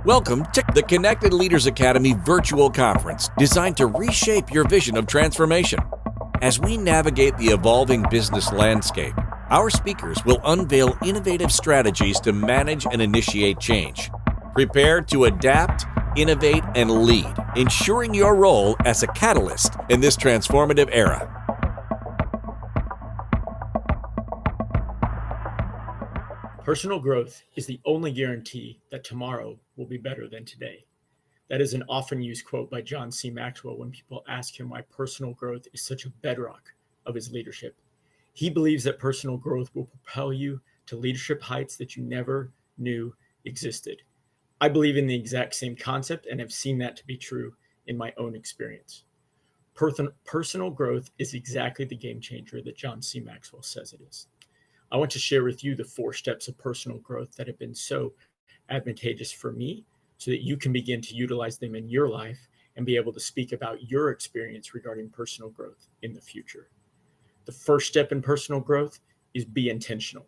Welcome to the Connected Leaders Academy virtual conference designed to reshape your vision of transformation. As we navigate the evolving business landscape, our speakers will unveil innovative strategies to manage and initiate change. Prepare to adapt, innovate, and lead, ensuring your role as a catalyst in this transformative era. Personal growth is the only guarantee that tomorrow will be better than today. That is an often used quote by John Maxwell when people ask him why personal growth is such a bedrock of his leadership. He believes that personal growth will propel you to leadership heights that you never knew existed. I believe in the exact same concept and have seen that to be true in my own experience. Personal growth is exactly the game changer that John Maxwell says it is. I want to share with you the 4 steps of personal growth that have been so advantageous for me so that you can begin to utilize them in your life and be able to speak about your experience regarding personal growth in the future. The first step in personal growth is be intentional.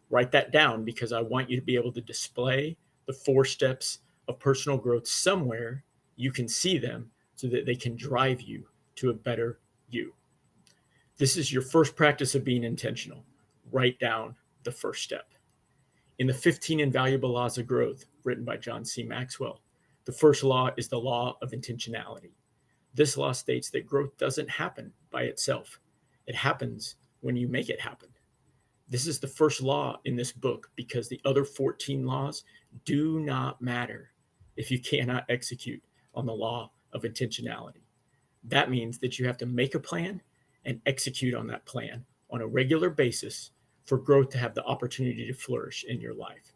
Write that down because I want you to be able to display the 4 steps of personal growth somewhere you can see them so that they can drive you to a better you. This is your first practice of being intentional. Write down the first step. In the 15 Invaluable Laws of Growth, written by John Maxwell, the first law is the law of intentionality. This law states that growth doesn't happen by itself. It happens when you make it happen. This is the first law in this book because the other 14 laws do not matter if you cannot execute on the law of intentionality. That means that you have to make a plan and execute on that plan on a regular basis for growth to have the opportunity to flourish in your life.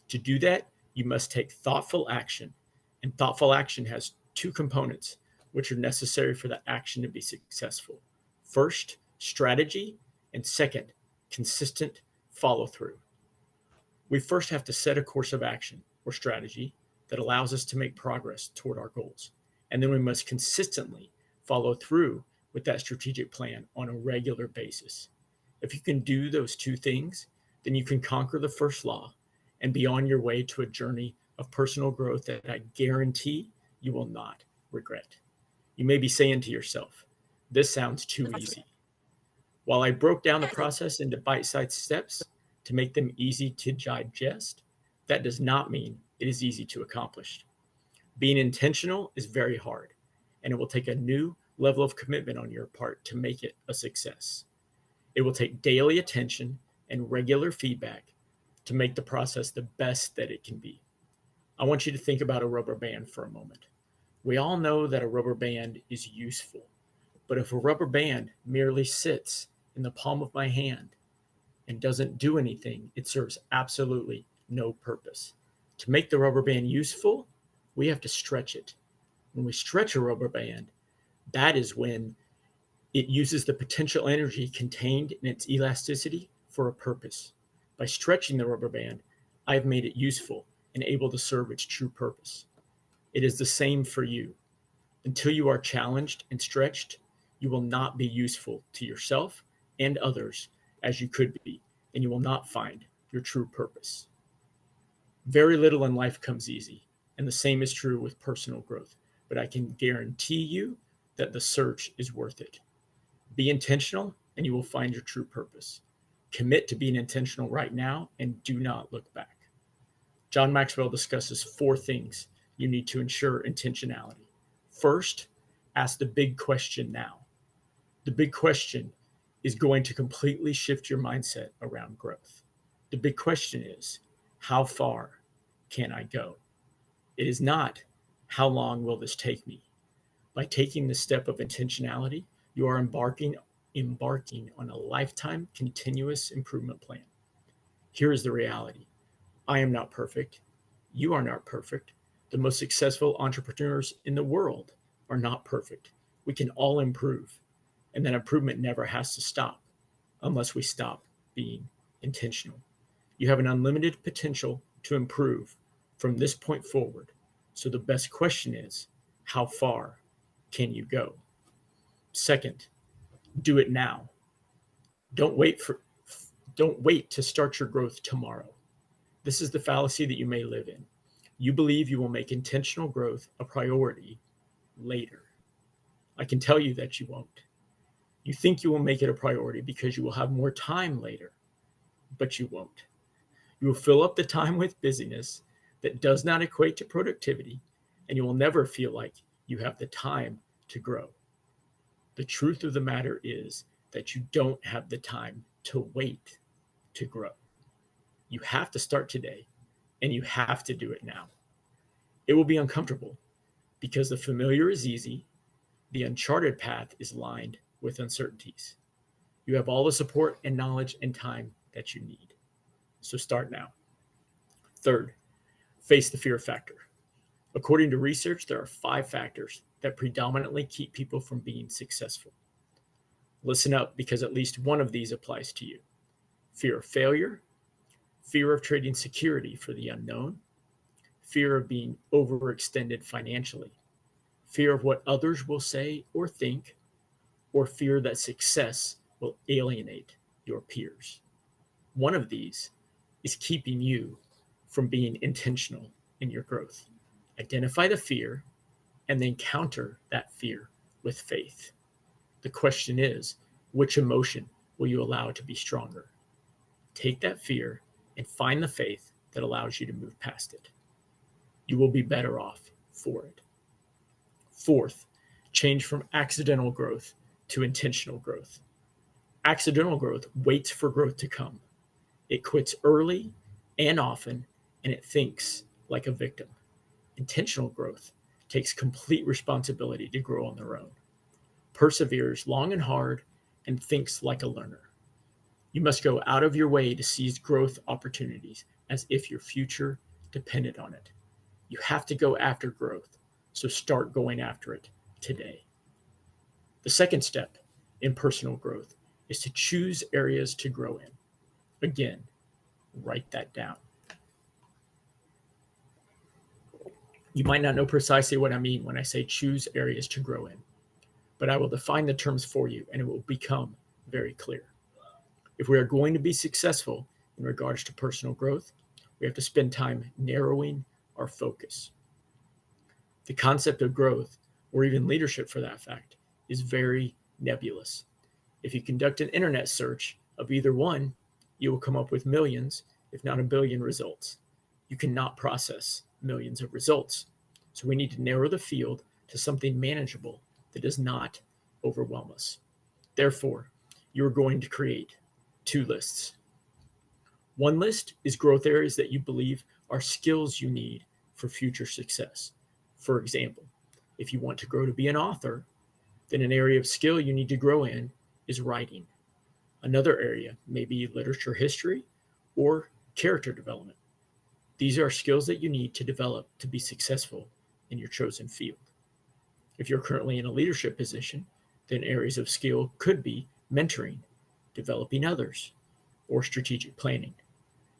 To do that, you must take thoughtful action, and thoughtful action has 2 components which are necessary for that action to be successful. First, strategy, and second, consistent follow-through. We first have to set a course of action or strategy that allows us to make progress toward our goals, and then we must consistently follow through with that strategic plan on a regular basis. If you can do those 2 things, then you can conquer the first law and be on your way to a journey of personal growth that I guarantee you will not regret. You may be saying to yourself, this sounds too easy. While I broke down the process into bite-sized steps to make them easy to digest, that does not mean it is easy to accomplish. Being intentional is very hard, and it will take a new level of commitment on your part to make it a success. It will take daily attention and regular feedback to make the process the best that it can be. I want you to think about a rubber band for a moment. We all know that a rubber band is useful, but if a rubber band merely sits in the palm of my hand and doesn't do anything, it serves absolutely no purpose. To make the rubber band useful, we have to stretch it. When we stretch a rubber band, that is when it uses the potential energy contained in its elasticity for a purpose. By stretching the rubber band, I have made it useful and able to serve its true purpose. It is the same for you. Until you are challenged and stretched, you will not be useful to yourself and others as you could be, and you will not find your true purpose. Very little in life comes easy, and the same is true with personal growth, but I can guarantee you that the search is worth it. Be intentional and you will find your true purpose. Commit to being intentional right now and do not look back. John Maxwell discusses 4 things you need to ensure intentionality. First, ask the big question now. The big question is going to completely shift your mindset around growth. The big question is, how far can I go? It is not, how long will this take me? By taking the step of intentionality, you are embarking on a lifetime continuous improvement plan. Here is the reality. I am not perfect. You are not perfect. The most successful entrepreneurs in the world are not perfect. We can all improve, and that improvement never has to stop unless we stop being intentional. You have an unlimited potential to improve from this point forward. So the best question is, how far can you go? Second, do it now. Don't wait to start your growth tomorrow. This is the fallacy that you may live in. You believe you will make intentional growth a priority later. I can tell you that you won't. You think you will make it a priority because you will have more time later, but you won't. You will fill up the time with busyness that does not equate to productivity, and you will never feel like you have the time to grow. The truth of the matter is that you don't have the time to wait to grow. You have to start today, and you have to do it now. It will be uncomfortable because the familiar is easy, the uncharted path is lined with uncertainties. You have all the support and knowledge and time that you need. So start now. Third, face the fear factor. According to research, there are 5 factors that predominantly keep people from being successful. Listen up, because at least one of these applies to you. Fear of failure, fear of trading security for the unknown, fear of being overextended financially, fear of what others will say or think, or fear that success will alienate your peers. One of these is keeping you from being intentional in your growth. Identify the fear and then counter that fear with faith. The question is, which emotion will you allow to be stronger? Take that fear and find the faith that allows you to move past it. You will be better off for it. Fourth, change from accidental growth to intentional growth. Accidental growth waits for growth to come. It quits early and often, and it thinks like a victim. Intentional growth takes complete responsibility to grow on their own, perseveres long and hard, and thinks like a learner. You must go out of your way to seize growth opportunities as if your future depended on it. You have to go after growth, so start going after it today. The second step in personal growth is to choose areas to grow in. Again, write that down. You might not know precisely what I mean when I say choose areas to grow in, but I will define the terms for you and it will become very clear. If we are going to be successful in regards to personal growth, we have to spend time narrowing our focus. The concept of growth, or even leadership for that fact, is very nebulous. If you conduct an internet search of either one, you will come up with millions, if not a billion results. You cannot process millions of results. So we need to narrow the field to something manageable that does not overwhelm us. Therefore, you're going to create 2 lists. One list is growth areas that you believe are skills you need for future success. For example, if you want to grow to be an author, then an area of skill you need to grow in is writing. Another area may be literature history or character development. These are skills that you need to develop to be successful in your chosen field. If you're currently in a leadership position, then areas of skill could be mentoring, developing others, or strategic planning.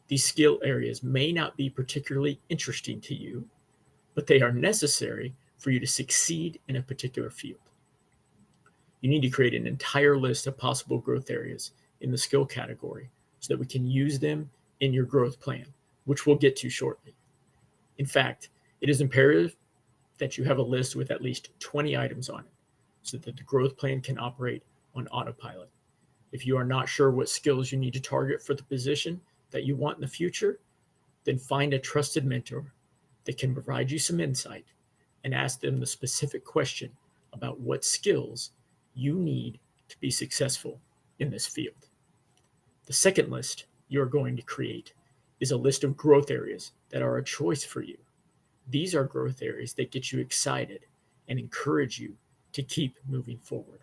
These skill areas may not be particularly interesting to you, but they are necessary for you to succeed in a particular field. You need to create an entire list of possible growth areas in the skill category so that we can use them in your growth plan, which we'll get to shortly. In fact, it is imperative that you have a list with at least 20 items on it so that the growth plan can operate on autopilot. If you are not sure what skills you need to target for the position that you want in the future, then find a trusted mentor that can provide you some insight and ask them the specific question about what skills you need to be successful in this field. The second list you're going to create is a list of growth areas that are a choice for you. These are growth areas that get you excited and encourage you to keep moving forward.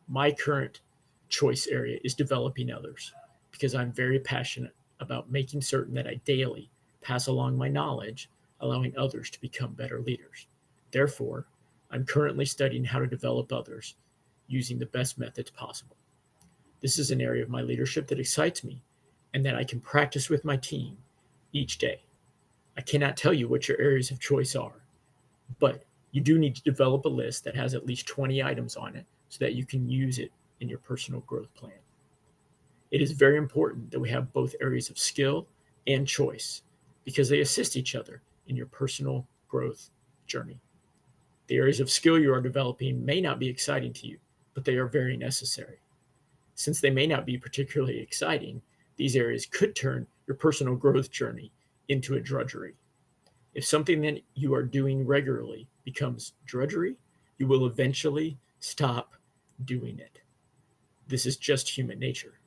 My current choice area is developing others because I'm very passionate about making certain that I daily pass along my knowledge, allowing others to become better leaders. Therefore, I'm currently studying how to develop others using the best methods possible. This is an area of my leadership that excites me and that I can practice with my team each day. I cannot tell you what your areas of choice are, but you do need to develop a list that has at least 20 items on it so that you can use it in your personal growth plan. It is very important that we have both areas of skill and choice because they assist each other in your personal growth journey. The areas of skill you are developing may not be exciting to you, but they are very necessary. Since they may not be particularly exciting, these areas could turn your personal growth journey into a drudgery. If something that you are doing regularly becomes drudgery, you will eventually stop doing it. This is just human nature.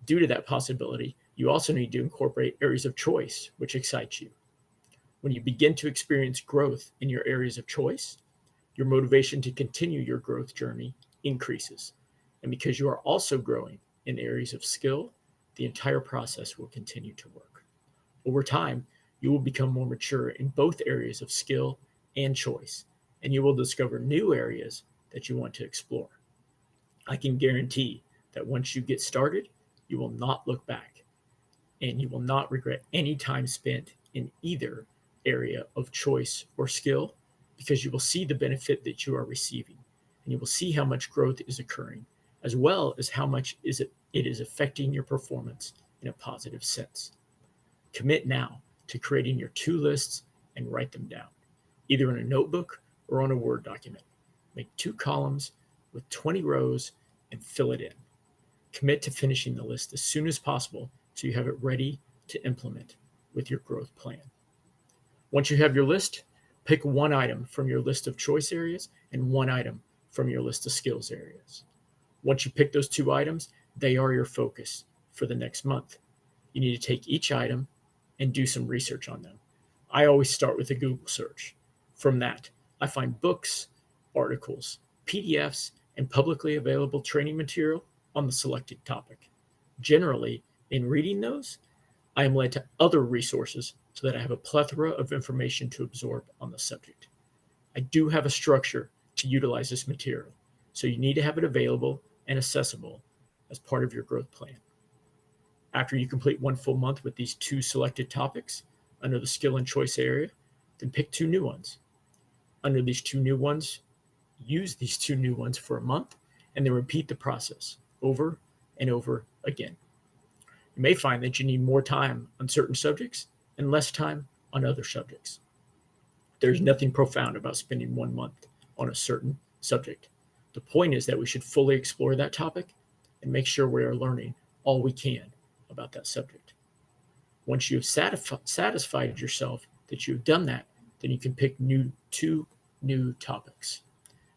Due to that possibility, you also need to incorporate areas of choice which excite you. When you begin to experience growth in your areas of choice, your motivation to continue your growth journey increases. And because you are also growing in areas of skill, the entire process will continue to work. Over time, you will become more mature in both areas of skill and choice, and you will discover new areas that you want to explore. I can guarantee that once you get started, you will not look back, and you will not regret any time spent in either area of choice or skill, because you will see the benefit that you are receiving, and you will see how much growth is occurring, as well as how much it is affecting your performance in a positive sense. Commit now to creating your to lists and write them down, either in a notebook or on a Word document. Make 2 columns with 20 rows and fill it in. Commit to finishing the list as soon as possible so you have it ready to implement with your growth plan. Once you have your list, pick one item from your list of choice areas and one item from your list of skills areas. Once you pick those 2 items, they are your focus for the next month. You need to take each item and do some research on them. I always start with a Google search. From that, I find books, articles, PDFs, and publicly available training material on the selected topic. Generally, in reading those, I am led to other resources so that I have a plethora of information to absorb on the subject. I do have a structure to utilize this material, so you need to have it available and accessible as part of your growth plan. After you complete 1 full month with these 2 selected topics under the skill and choice area, then pick 2 new ones. Under these 2 new ones, use these 2 new ones for a month, and then repeat the process over and over again. You may find that you need more time on certain subjects and less time on other subjects. There's nothing profound about spending 1 month on a certain subject. The point is that we should fully explore that topic and make sure we are learning all we can about that subject. Once you have satisfied yourself that you've done that, then you can pick 2 new topics.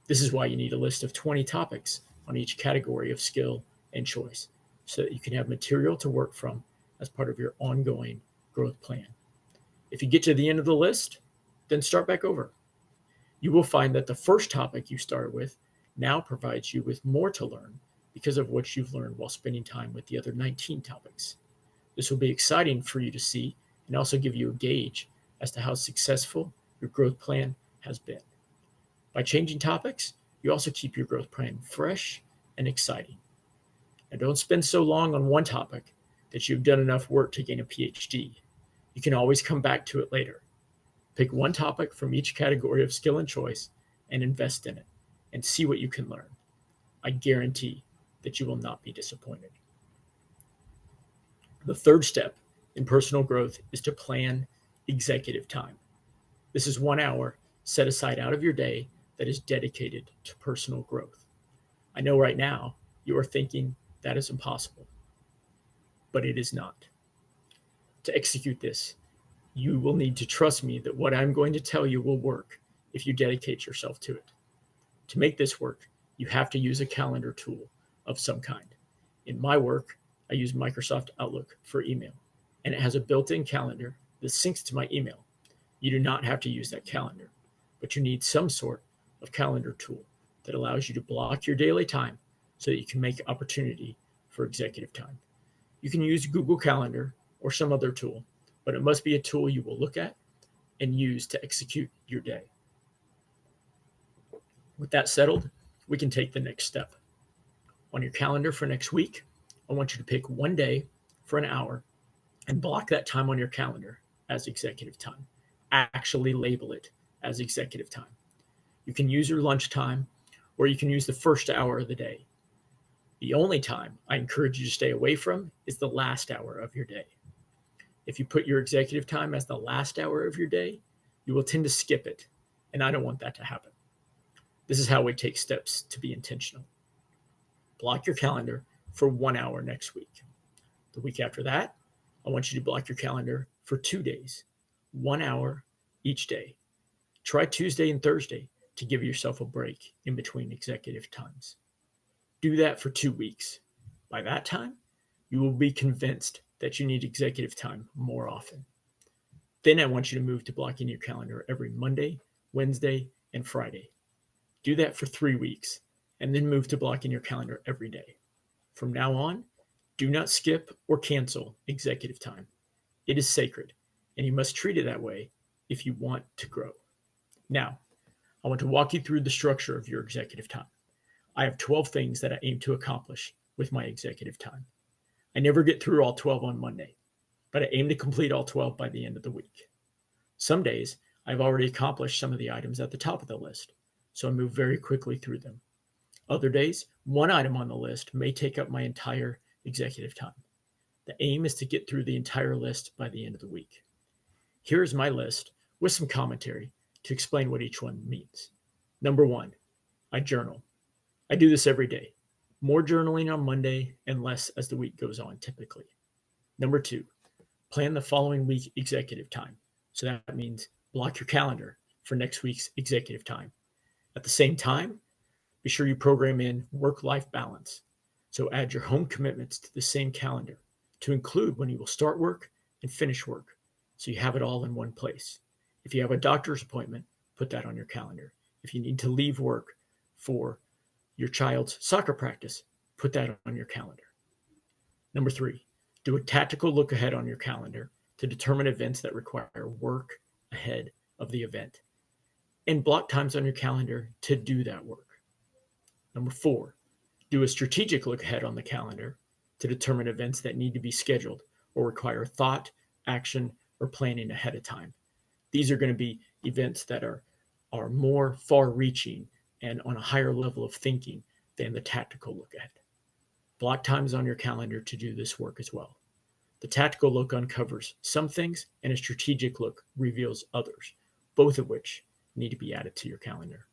This is why you need a list of 20 topics on each category of skill and choice, so that you can have material to work from as part of your ongoing growth plan. If you get to the end of the list, then start back over. You will find that the first topic you started with now provides you with more to learn because of what you've learned while spending time with the other 19 topics. This will be exciting for you to see and also give you a gauge as to how successful your growth plan has been. By changing topics, you also keep your growth plan fresh and exciting. And don't spend so long on one topic that you've done enough work to gain a PhD. You can always come back to it later. Pick one topic from each category of skill and choice and invest in it and see what you can learn. I guarantee that you will not be disappointed. The third step in personal growth is to plan executive time. This is 1 hour set aside out of your day that is dedicated to personal growth. I know right now you are thinking that is impossible, but it is not. To execute this, you will need to trust me that what I'm going to tell you will work if you dedicate yourself to it. To make this work, you have to use a calendar tool of some kind. In my work, I use Microsoft Outlook for email, and it has a built-in calendar that syncs to my email. You do not have to use that calendar, but you need some sort of calendar tool that allows you to block your daily time so that you can make opportunity for executive time. You can use Google Calendar or some other tool, but it must be a tool you will look at and use to execute your day. With that settled, we can take the next step. On your calendar for next week, I want you to pick one day for an hour and block that time on your calendar as executive time. Actually label it as executive time. You can use your lunch time, or you can use the first hour of the day. The only time I encourage you to stay away from is the last hour of your day. If you put your executive time as the last hour of your day, you will tend to skip it. And I don't want that to happen. This is how we take steps to be intentional. Block your calendar for 1 hour next week. The week after that, I want you to block your calendar for 2 days, 1 hour each day. Try Tuesday and Thursday to give yourself a break in between executive times. Do that for 2 weeks. By that time, you will be convinced that you need executive time more often. Then I want you to move to blocking your calendar every Monday, Wednesday, and Friday. Do that for 3 weeks, and then move to blocking your calendar every day. From now on, do not skip or cancel executive time. It is sacred, and you must treat it that way if you want to grow. Now, I want to walk you through the structure of your executive time. I have 12 things that I aim to accomplish with my executive time. I never get through all 12 on Monday, but I aim to complete all 12 by the end of the week. Some days, I've already accomplished some of the items at the top of the list, so I move very quickly through them. Other days, one item on the list may take up my entire executive time. The aim is to get through the entire list by the end of the week. Here is my list with some commentary to explain what each one means. Number 1, I journal. I do this every day. More journaling on Monday and less as the week goes on typically. Number 2, plan the following week executive time. So that means block your calendar for next week's executive time. At the same time, be sure you program in work-life balance. So add your home commitments to the same calendar to include when you will start work and finish work, so you have it all in one place. If you have a doctor's appointment, put that on your calendar. If you need to leave work for your child's soccer practice, put that on your calendar. Number 3, do a tactical look ahead on your calendar to determine events that require work ahead of the event, and block times on your calendar to do that work. Number 4, do a strategic look ahead on the calendar to determine events that need to be scheduled or require thought, action, or planning ahead of time. These are going to be events that are more far-reaching and on a higher level of thinking than the tactical look ahead. Block times on your calendar to do this work as well. The tactical look uncovers some things, and a strategic look reveals others, both of which need to be added to your calendar.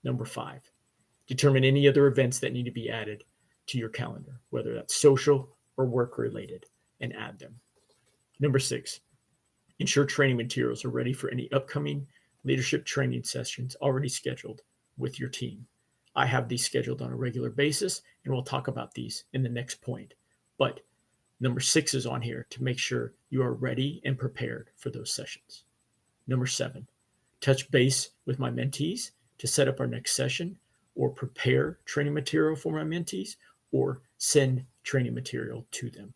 Number 5, determine any other events that need to be added to your calendar, whether that's social or work-related, and add them. Number 6, ensure training materials are ready for any upcoming leadership training sessions already scheduled with your team. I have these scheduled on a regular basis, and we'll talk about these in the next point. But number 6 is on here to make sure you are ready and prepared for those sessions. Number 7, touch base with my mentees to set up our next session or prepare training material for my mentees or send training material to them.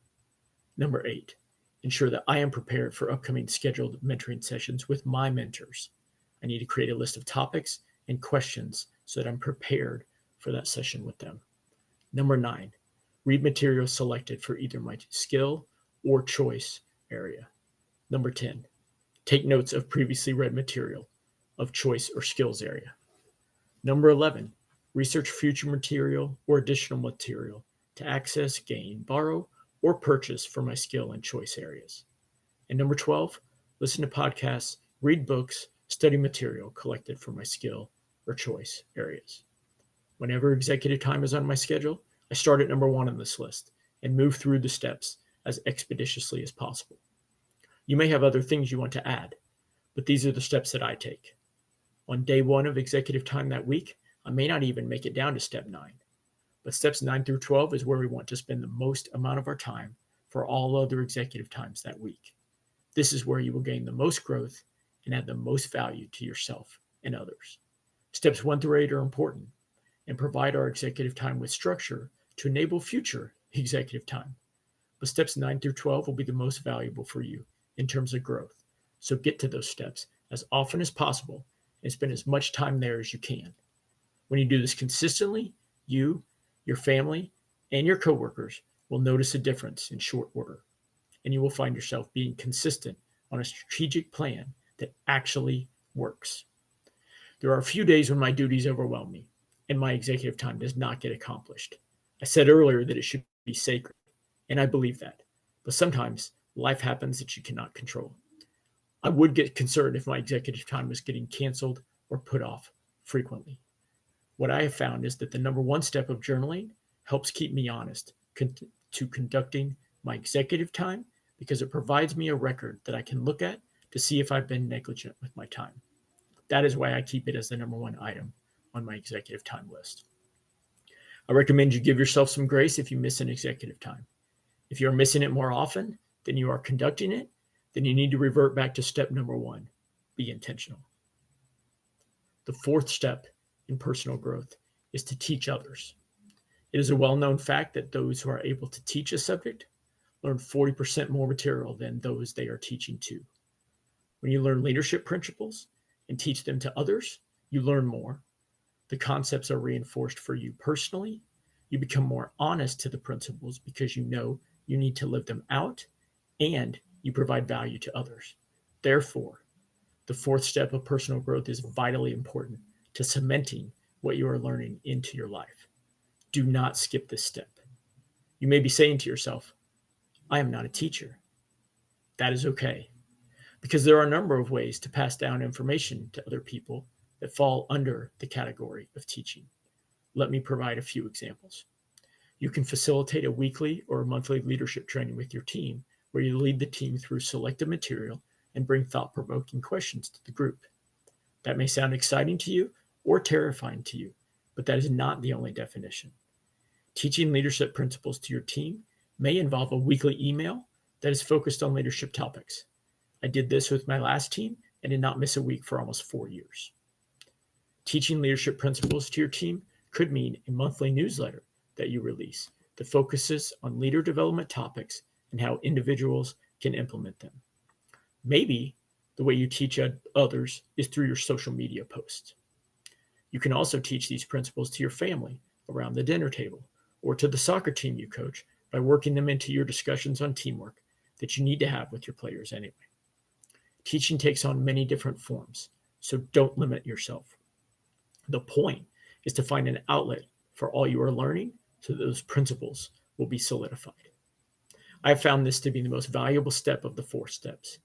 Number 8, ensure that I am prepared for upcoming scheduled mentoring sessions with my mentors. I need to create a list of topics and questions so that I'm prepared for that session with them. Number 9, read material selected for either my skill or choice area. Number 10, take notes of previously read material of choice or skills area. Number 11, research future material or additional material to access, gain, borrow, or purchase for my skill and choice areas. And number 12, listen to podcasts, read books, study material collected for my skill or choice areas. Whenever executive time is on my schedule, I start at number 1 on this list and move through the steps as expeditiously as possible. You may have other things you want to add, but these are the steps that I take. On day 1 of executive time that week, I may not even make it down to step 9, but steps 9 through 12 is where we want to spend the most amount of our time for all other executive times that week. This is where you will gain the most growth and add the most value to yourself and others. Steps 1 through 8 are important and provide our executive time with structure to enable future executive time. But steps 9 through 12 will be the most valuable for you in terms of growth. So get to those steps as often as possible and spend as much time there as you can. When you do this consistently, you, your family, and your coworkers will notice a difference in short order, and you will find yourself being consistent on a strategic plan that actually works. There are a few days when my duties overwhelm me and my executive time does not get accomplished. I said earlier that it should be sacred, and I believe that. But sometimes Life happens that you cannot control. I would get concerned if my executive time was getting canceled or put off frequently. What I have found is that the number one step of journaling helps keep me honest to conducting my executive time because it provides me a record that I can look at to see if I've been negligent with my time. That is why I keep it as the number one item on my executive time list. I recommend you give yourself some grace if you miss an executive time. If you are missing it more often than you are conducting it, then you need to revert back to step number one, be intentional. The fourth step in personal growth is to teach others. It is a well-known fact that those who are able to teach a subject learn 40% more material than those they are teaching to. When you learn leadership principles and teach them to others, you learn more. The concepts are reinforced for you personally. You become more honest to the principles because you know you need to live them out, and you provide value to others. Therefore, the fourth step of personal growth is vitally important to cementing what you are learning into your life. Do not skip this step. You may be saying to yourself, I am not a teacher. That is okay, because there are a number of ways to pass down information to other people that fall under the category of teaching. Let me provide a few examples. You can facilitate a weekly or a monthly leadership training with your team where you lead the team through selected material and bring thought-provoking questions to the group. That may sound exciting to you or terrifying to you, but that is not the only definition. Teaching leadership principles to your team may involve a weekly email that is focused on leadership topics. I did this with my last team and did not miss a week for almost 4 years. Teaching leadership principles to your team could mean a monthly newsletter that you release that focuses on leader development topics and how individuals can implement them. Maybe the way you teach others is through your social media posts. You can also teach these principles to your family around the dinner table or to the soccer team you coach by working them into your discussions on teamwork that you need to have with your players anyway. Teaching takes on many different forms, so don't limit yourself. The point is to find an outlet for all you are learning so that those principles will be solidified. I have found this to be the most valuable step of the 4 steps.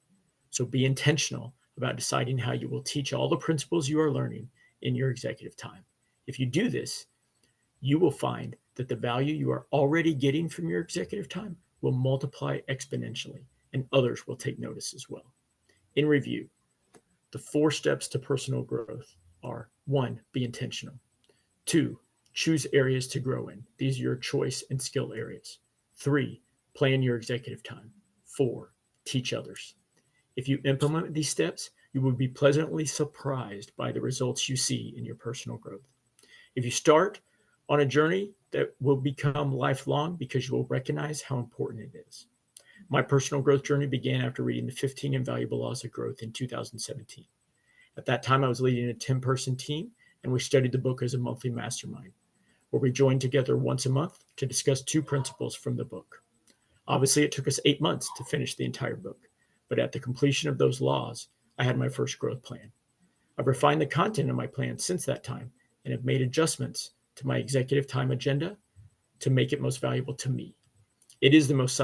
So be intentional about deciding how you will teach all the principles you are learning in your executive time. If you do this, you will find that the value you are already getting from your executive time will multiply exponentially, and others will take notice as well. In review, the 4 steps to personal growth are: 1, be intentional. 2, choose areas to grow in. These are your choice and skill areas. 3, plan your executive time. 4, teach others. If you implement these steps, you will be pleasantly surprised by the results you see in your personal growth. If you start on a journey that will become lifelong because you will recognize how important it is. My personal growth journey began after reading the 15 Invaluable Laws of Growth in 2017. At that time, I was leading a 10-person team, and we studied the book as a monthly mastermind, where we joined together once a month to discuss 2 principles from the book. Obviously, it took us 8 months to finish the entire book, but at the completion of those laws, I had my first growth plan. I've refined the content of my plan since that time and have made adjustments to my executive time agenda to make it most valuable to me. It is the most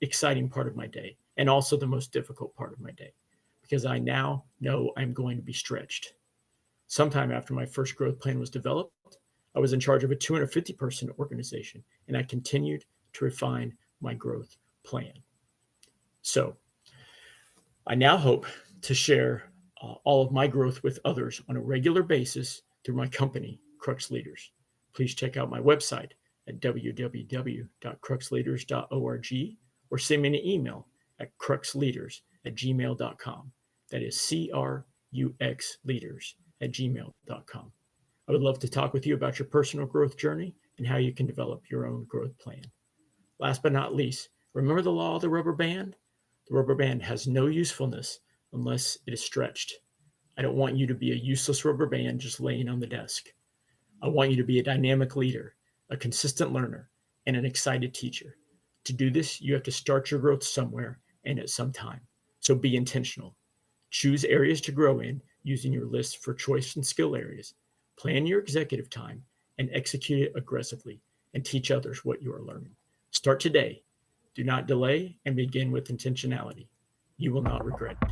exciting part of my day and also the most difficult part of my day because I now know I'm going to be stretched. Sometime after my first growth plan was developed, I was in charge of a 250-person organization, and I continued to refine my growth plan. So I now hope to share all of my growth with others on a regular basis through my company, Crux Leaders. Please check out my website at www.cruxleaders.org or send me an email at cruxleaders@gmail.com. That is CRUXleaders@gmail.com. I would love to talk with you about your personal growth journey and how you can develop your own growth plan. Last but not least, remember the law of the rubber band? The rubber band has no usefulness unless it is stretched. I don't want you to be a useless rubber band just laying on the desk. I want you to be a dynamic leader, a consistent learner, and an excited teacher. To do this, you have to start your growth somewhere and at some time. So be intentional. Choose areas to grow in using your list for choice and skill areas. Plan your executive time and execute it aggressively and teach others what you are learning. Start today Do not delay and begin with intentionality. You will not regret it.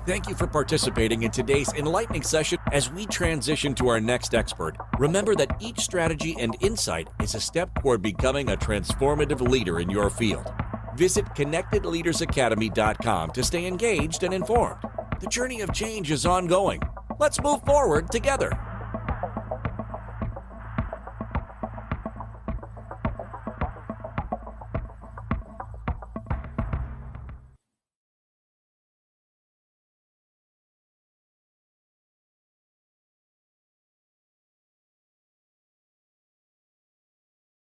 Thank you for participating in today's enlightening session. As we transition to our next expert, remember that each strategy and insight is a step toward becoming a transformative leader in your field. Visit connectedleadersacademy.com to stay engaged and informed. The journey of change is ongoing. Let's move forward together.